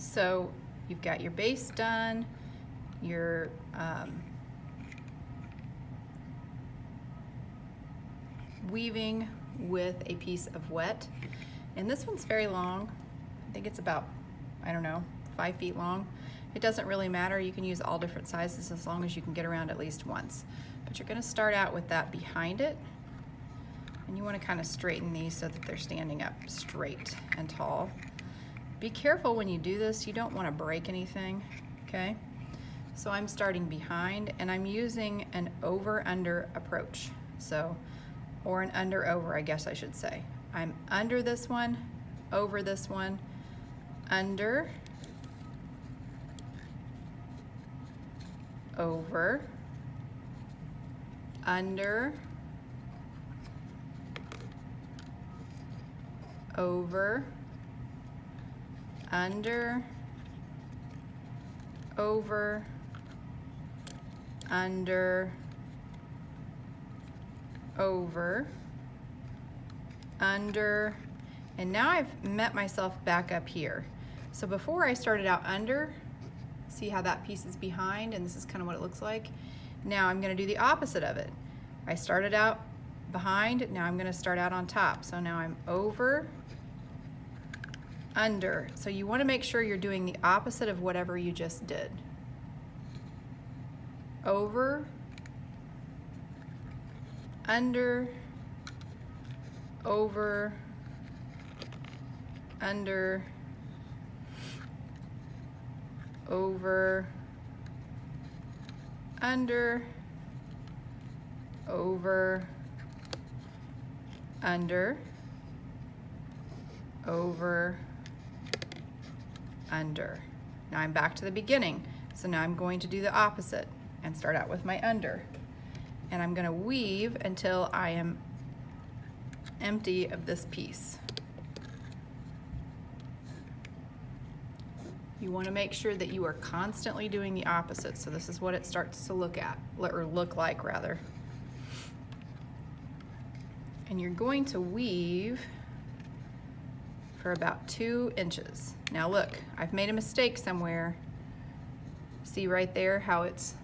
So you've got your base done, your weaving with a piece of wet, and this one's very long. I think it's about, I don't know, 5 feet long. It doesn't really matter, you can use all different sizes as long as you can get around at least once. But you're going to start out with that behind it, and you want to kind of straighten these so that they're standing up straight and tall. Be careful when you do this, you don't want to break anything, okay? So I'm starting behind, and I'm using an over-under approach. So, or an under-over, I guess I should say. I'm under this one, over this one, under, over, under, over, under, over, under, over, under, and now I've met myself back up here. So before I started out under, see how that piece is behind, and this is kind of what it looks like. Now I'm going to do the opposite of it. I started out behind, now I'm going to start out on top. So now I'm over, under. So you want to make sure you're doing the opposite of whatever you just did. Over, under, over, under, over, under, over, under, over, under. Now I'm back to the beginning. So now I'm going to do the opposite and start out with my under. And I'm going to weave until I am empty of this piece. You want to make sure that you are constantly doing the opposite. So this is what it starts to look like rather. And you're going to weave for about 2 inches. Now look, I've made a mistake somewhere. See right there how it's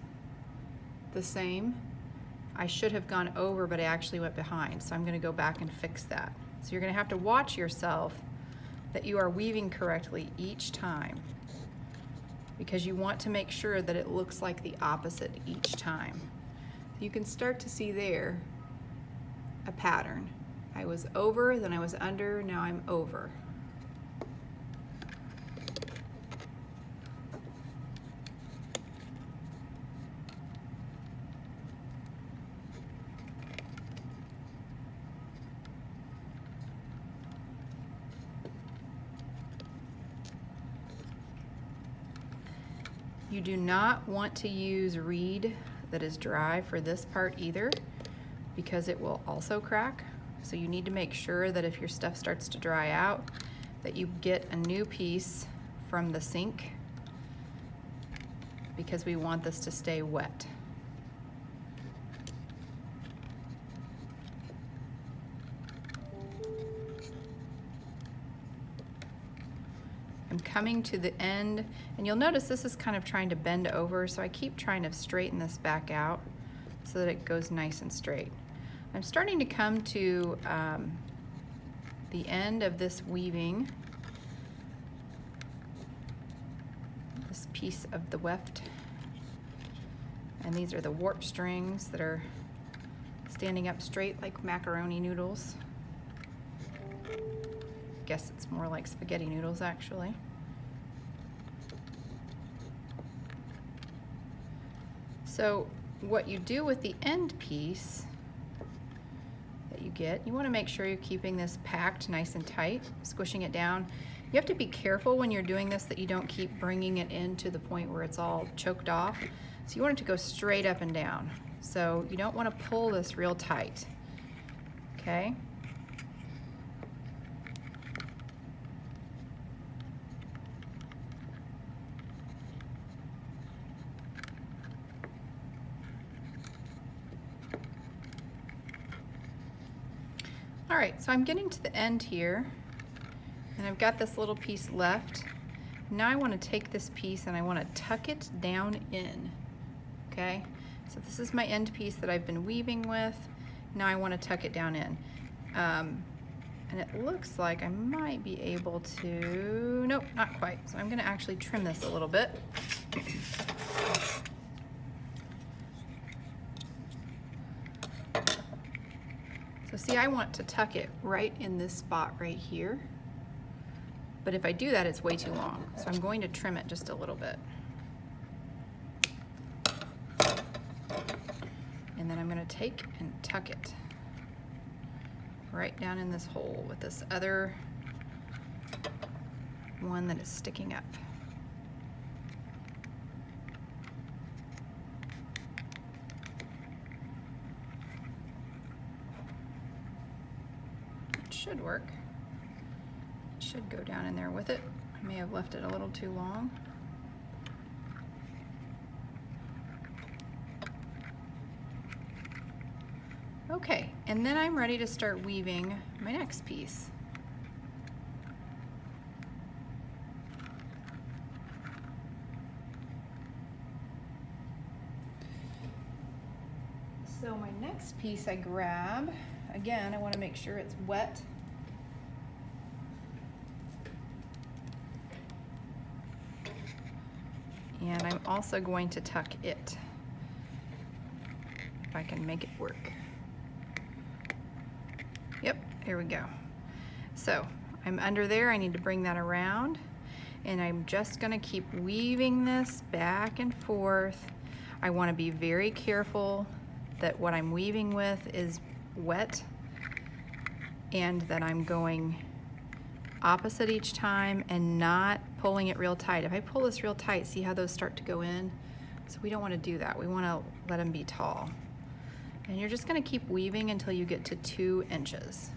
the same? I should have gone over, but I actually went behind. So I'm going to go back and fix that. So you're going to have to watch yourself that you are weaving correctly each time, because you want to make sure that it looks like the opposite each time. You can start to see there a pattern. I was over, then I was under, now I'm over. You do not want to use reed that is dry for this part either, because it will also crack. So you need to make sure that if your stuff starts to dry out, that you get a new piece from the sink, because we want this to stay wet. I'm coming to the end, and you'll notice this is kind of trying to bend over, so I keep trying to straighten this back out so that it goes nice and straight. I'm starting to come to the end of this weaving, this piece of the weft, and these are the warp strings that are standing up straight like macaroni noodles. Guess it's more like spaghetti noodles actually. So what you do with the end piece that you get, you want to make sure you're keeping this packed nice and tight, squishing it down. You have to be careful when you're doing this that you don't keep bringing it in to the point where it's all choked off. So you want it to go straight up and down. So you don't want to pull this real tight, okay? All right, so I'm getting to the end here, and I've got this little piece left, Now I want to take this piece and I want to tuck it down in, okay? So this is my end piece that I've been weaving with. Now I want to tuck it down in. And it looks like I might be able to, nope, not quite. So I'm gonna actually trim this a little bit. So see, I want to tuck it right in this spot right here. But if I do that, it's way too long. So I'm going to trim it just a little bit. And then I'm gonna take and tuck it right down in this hole with this other one that is sticking up. It should work. It should go down in there with it. I may have left it a little too long. Okay, and then I'm ready to start weaving my next piece. So my next piece I grab, again, I want to make sure it's wet. And I'm also going to tuck it, if I can make it work. Yep, here we go. So I'm under there, I need to bring that around, and I'm just gonna keep weaving this back and forth. I wanna be very careful that what I'm weaving with is wet and that I'm going opposite each time and not pulling it real tight. If I pull this real tight, see how those start to go in? So we don't wanna do that. We wanna let them be tall. And you're just gonna keep weaving until you get to 2 inches.